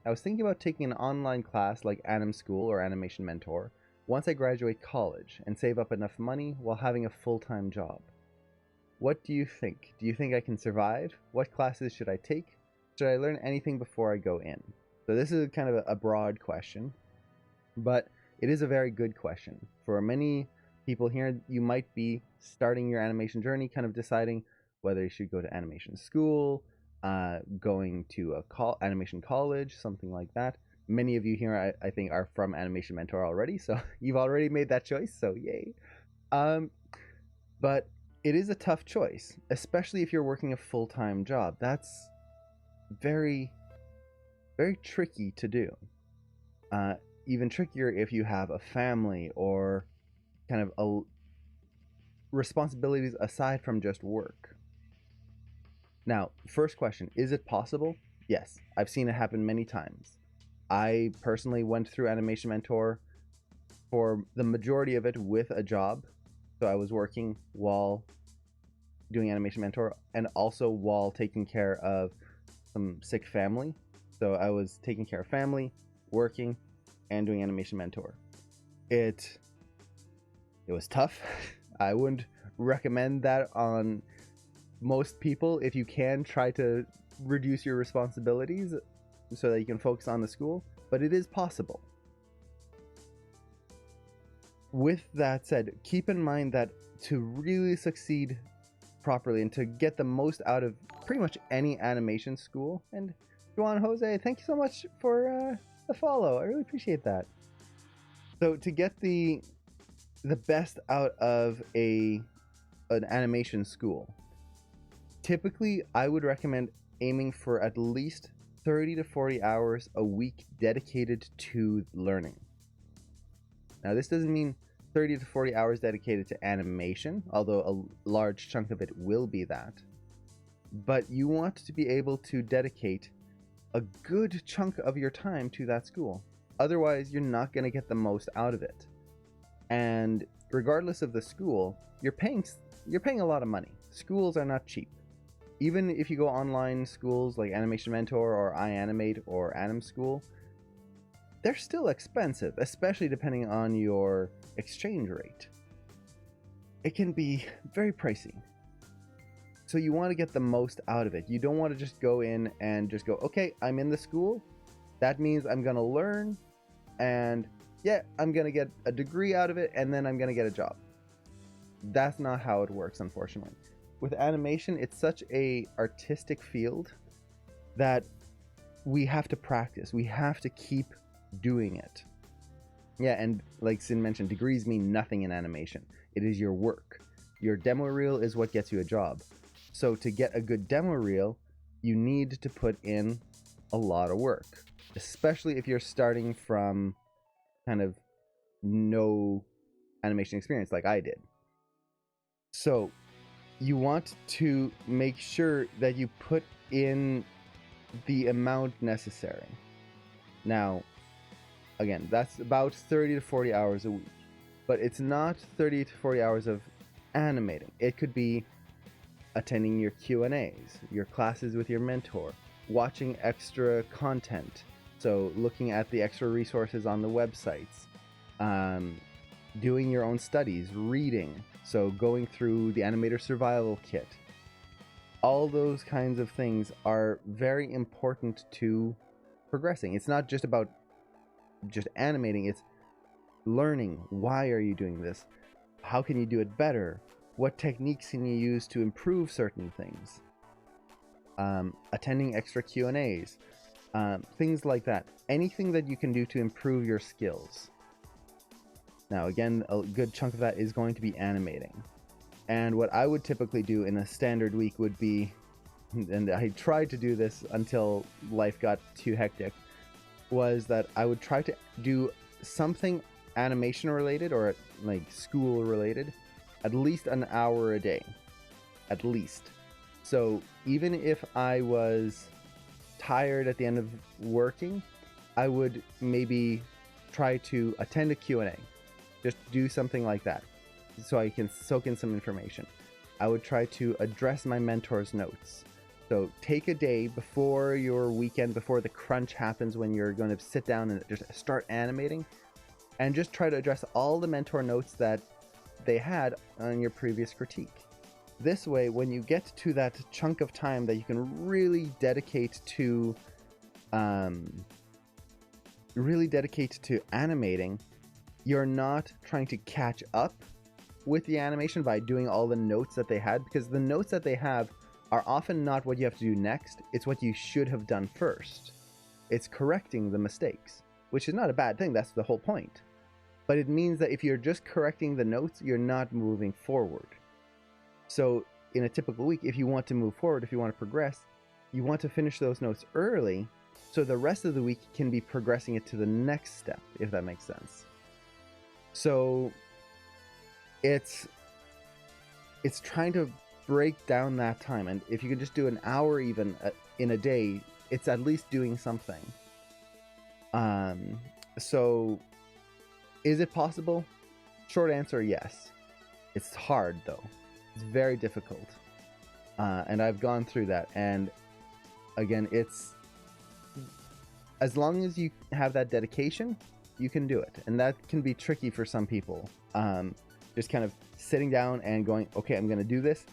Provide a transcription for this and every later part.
I was thinking about taking an online class like Anim School or Animation Mentor once I graduate college and save up enough money while having a full-time job. What do you think? Do you think I can survive? What classes should I take? Should I learn anything before I go in? So this is kind of a broad question, but it is a very good question. For many people here, you might be starting your animation journey, kind of deciding whether you should go to animation school, going to a animation college, something like that. Many of you here, I think, are from Animation Mentor already, so you've already made that choice, so yay. But it is a tough choice, especially if you're working a full-time job. That's very, very tricky to do. Even trickier if you have a family or kind of responsibilities aside from just work. Now, first question, is it possible? Yes, I've seen it happen many times. I personally went through Animation Mentor for the majority of it with a job. So I was working while doing Animation Mentor and also while taking care of some sick family. So I was taking care of family, working, and doing Animation Mentor. It was tough. I wouldn't recommend that on most people. If you can, try to reduce your responsibilities so that you can focus on the school, but it is possible. With that said, keep in mind that to really succeed properly and to get the most out of pretty much any animation school, and Juan Jose, thank you so much for the follow. I really appreciate that. So to get the best out of an animation school, typically I would recommend aiming for at least 30 to 40 hours a week dedicated to learning. Now, this doesn't mean 30 to 40 hours dedicated to animation, although a large chunk of it will be that. But you want to be able to dedicate a good chunk of your time to that school. Otherwise, you're not going to get the most out of it. And regardless of the school, you're paying a lot of money. Schools are not cheap. Even if you go online schools like Animation Mentor or iAnimate or Anim School, they're still expensive, especially depending on your exchange rate. It can be very pricey. So you want to get the most out of it. You don't want to just go in and just go, okay, I'm in the school. That means I'm going to learn and yeah, I'm going to get a degree out of it and then I'm going to get a job. That's not how it works, unfortunately. With animation, it's such a artistic field that we have to practice. We have to keep doing it. Yeah, and like Sin mentioned, degrees mean nothing in animation. It is your work. Your demo reel is what gets you a job. So to get a good demo reel, you need to put in a lot of work, especially if you're starting from kind of no animation experience like I did. So you want to make sure that you put in the amount necessary. Now, again, that's about 30 to 40 hours a week, but it's not 30 to 40 hours of animating. It could be attending your Q&As, your classes with your mentor, watching extra content, so looking at the extra resources on the websites, doing your own studies, reading, so going through the Animator Survival Kit. All those kinds of things are very important to progressing. It's not just about just animating, it's learning. Why are you doing this? How can you do it better? What techniques can you use to improve certain things? Attending extra Q&As, things like that. Anything that you can do to improve your skills. Now, again, a good chunk of that is going to be animating. And what I would typically do in a standard week would be, and I tried to do this until life got too hectic, was that I would try to do something animation related or like school related at least an hour a day. At least. So even if I was tired at the end of working, I would maybe try to attend a Q&A. Just do something like that so I can soak in some information. I would try to address my mentor's notes. So take a day before your weekend, before the crunch happens when you're going to sit down and just start animating, and just try to address all the mentor notes that they had on your previous critique. This way, when you get to that chunk of time that you can really dedicate to animating, you're not trying to catch up with the animation by doing all the notes that they had, because the notes that they have are often not what you have to do next, it's what you should have done first. It's correcting the mistakes, which is not a bad thing, that's the whole point. But it means that if you're just correcting the notes, you're not moving forward. So in a typical week, if you want to move forward, if you want to progress, you want to finish those notes early so the rest of the week can be progressing it to the next step, if that makes sense. So it's trying to break down that time, and if you can just do an hour even in a day, it's at least doing something. So is it possible? Short answer, yes. It's hard though. It's very difficult. And I've gone through that, and again, it's as long as you have that dedication, you can do it. And that can be tricky for some people. Just kind of sitting down and going, okay, I'm going to do this.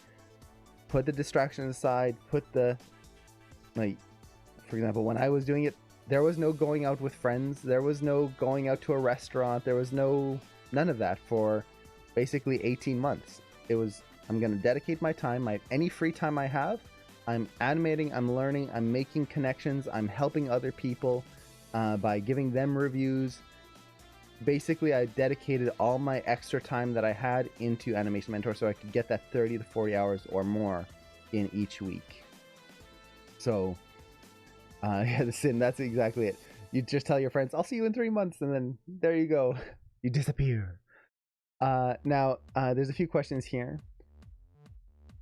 Put the distractions aside, put the, like, for example, when I was doing it, there was no going out with friends. There was no going out to a restaurant. There was none of that for basically 18 months. It was, I'm going to dedicate my time, any free time I have, I'm animating, I'm learning, I'm making connections, I'm helping other people by giving them reviews. Basically, I dedicated all my extra time that I had into Animation Mentor so I could get that 30 to 40 hours or more in each week. So, yeah, that's exactly it. You just tell your friends, I'll see you in 3 months, and then there you go. You disappear. Now, there's a few questions here.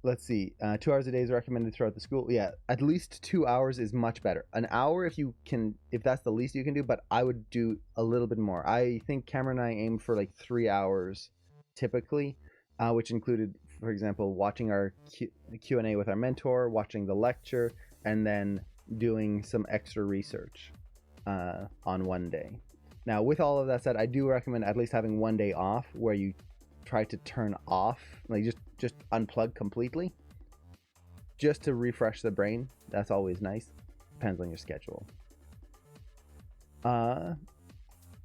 Let's see. 2 hours a day is recommended throughout the school. Yeah, at least 2 hours is much better. An hour if that's the least you can do, but I would do a little bit more. I think Cameron and I aimed for like 3 hours typically, which included, for example, watching our Q&A with our mentor, watching the lecture, and then doing some extra research on one day. Now, with all of that said, I do recommend at least having 1 day off where you try to turn off, like just unplug completely, just to refresh the brain. That's always nice. Depends on your schedule.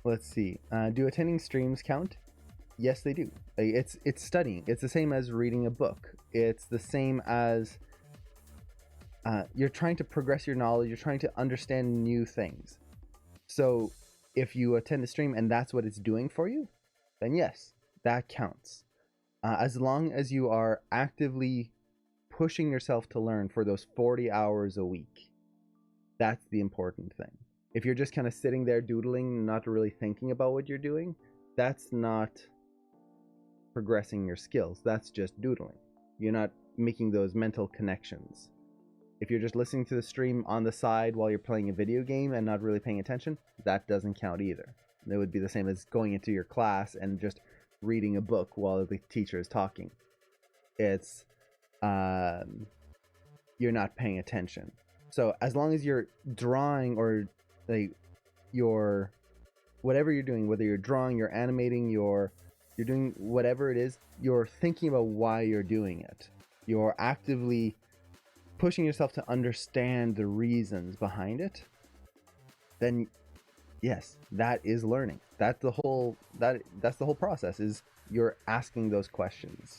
Let's see. Do attending streams count? Yes, they do. It's studying. It's the same as reading a book. It's the same as you're trying to progress your knowledge. You're trying to understand new things. So if you attend a stream and that's what it's doing for you, then yes, that counts. As long as you are actively pushing yourself to learn for those 40 hours a week, that's the important thing. If you're just kind of sitting there doodling, not really thinking about what you're doing, that's not progressing your skills. That's just doodling. You're not making those mental connections. If you're just listening to the stream on the side while you're playing a video game and not really paying attention, that doesn't count either. It would be the same as going into your class and just reading a book while the teacher is talking. It's you're not paying attention. So as long as you're drawing or like whatever you're doing, whether you're drawing, you're animating, you're doing whatever it is, you're thinking about why you're doing it. You're actively pushing yourself to understand the reasons behind it. Then yes, that is learning. That's the whole process, is you're asking those questions.